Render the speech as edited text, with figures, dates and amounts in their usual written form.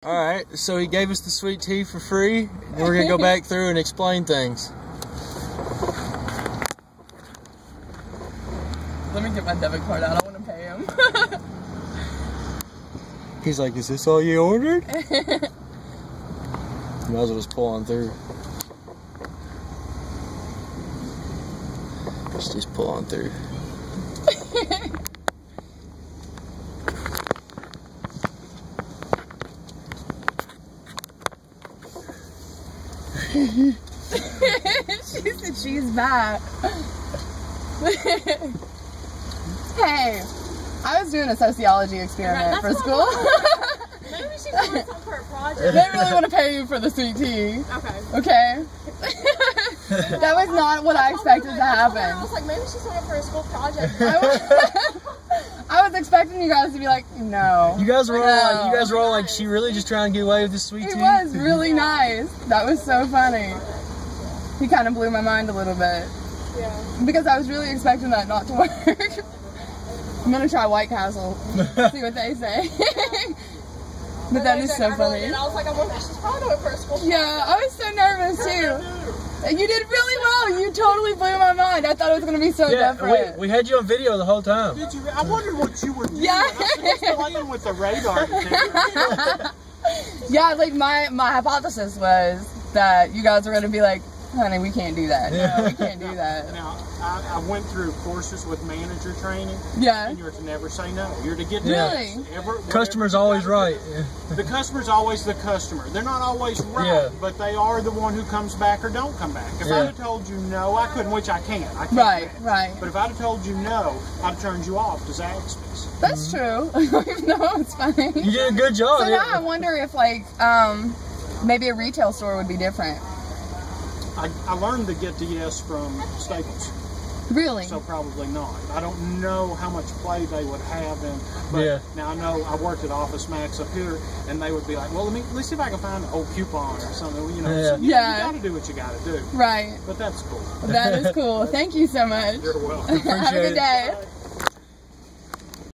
Alright, so he gave us the sweet tea for free, and we're going to go back through and explain things. Let me get my debit card out, I want to pay him. He's like, is this all you ordered? Might as well just pull on through. Let's just pull on through. She said she's back. Hey, I was doing a sociology experiment for school. Maybe she wants some for a project. They really want to pay you for the sweet tea. Okay. Okay? That was not what I expected to happen. I was like, maybe she's looking for a school project. I was expecting you guys to be like, no. You guys were all like, she really just trying to get away with this sweet tea? It was really nice. That was so funny. He kind of blew my mind a little bit. Yeah. Because I was really expecting that not to work. I'm gonna try White Castle. See what they say. But that is so funny. And I was like, I wonder if she's probably going for a school project. Yeah, I was so nervous too. You did really well. You totally blew my mind. I thought it was gonna be so different. We had you on video the whole time. Did you? I wondered what you were doing. Yeah. I was playing with the radar. Yeah, like my hypothesis was that you guys were gonna be like, honey, we can't do that. No, we can't do that. Now, I went through courses with manager training. Yeah. And you're to never say no. You're to get Really? Customer's always right. The customer's always the customer. They're not always right, but they are the one who comes back or don't come back. If I'd have told you no, I couldn't, which I can't. I can't. Right, right. But if I'd have told you no, I'd have turned you off to Zaxby's. That's true. No, it's funny. You did a good job. So now I wonder if, like, maybe a retail store would be different. I learned to get the yes from Staples. Really? So probably not. I don't know how much play they would have in. But now I know I worked at Office Max up here, and they would be like, "Well, let's see if I can find an old coupon or something." You know, so you got to do what you got to do. Right. But that's cool. That is cool. Thank you so much. You're welcome. Have a good day.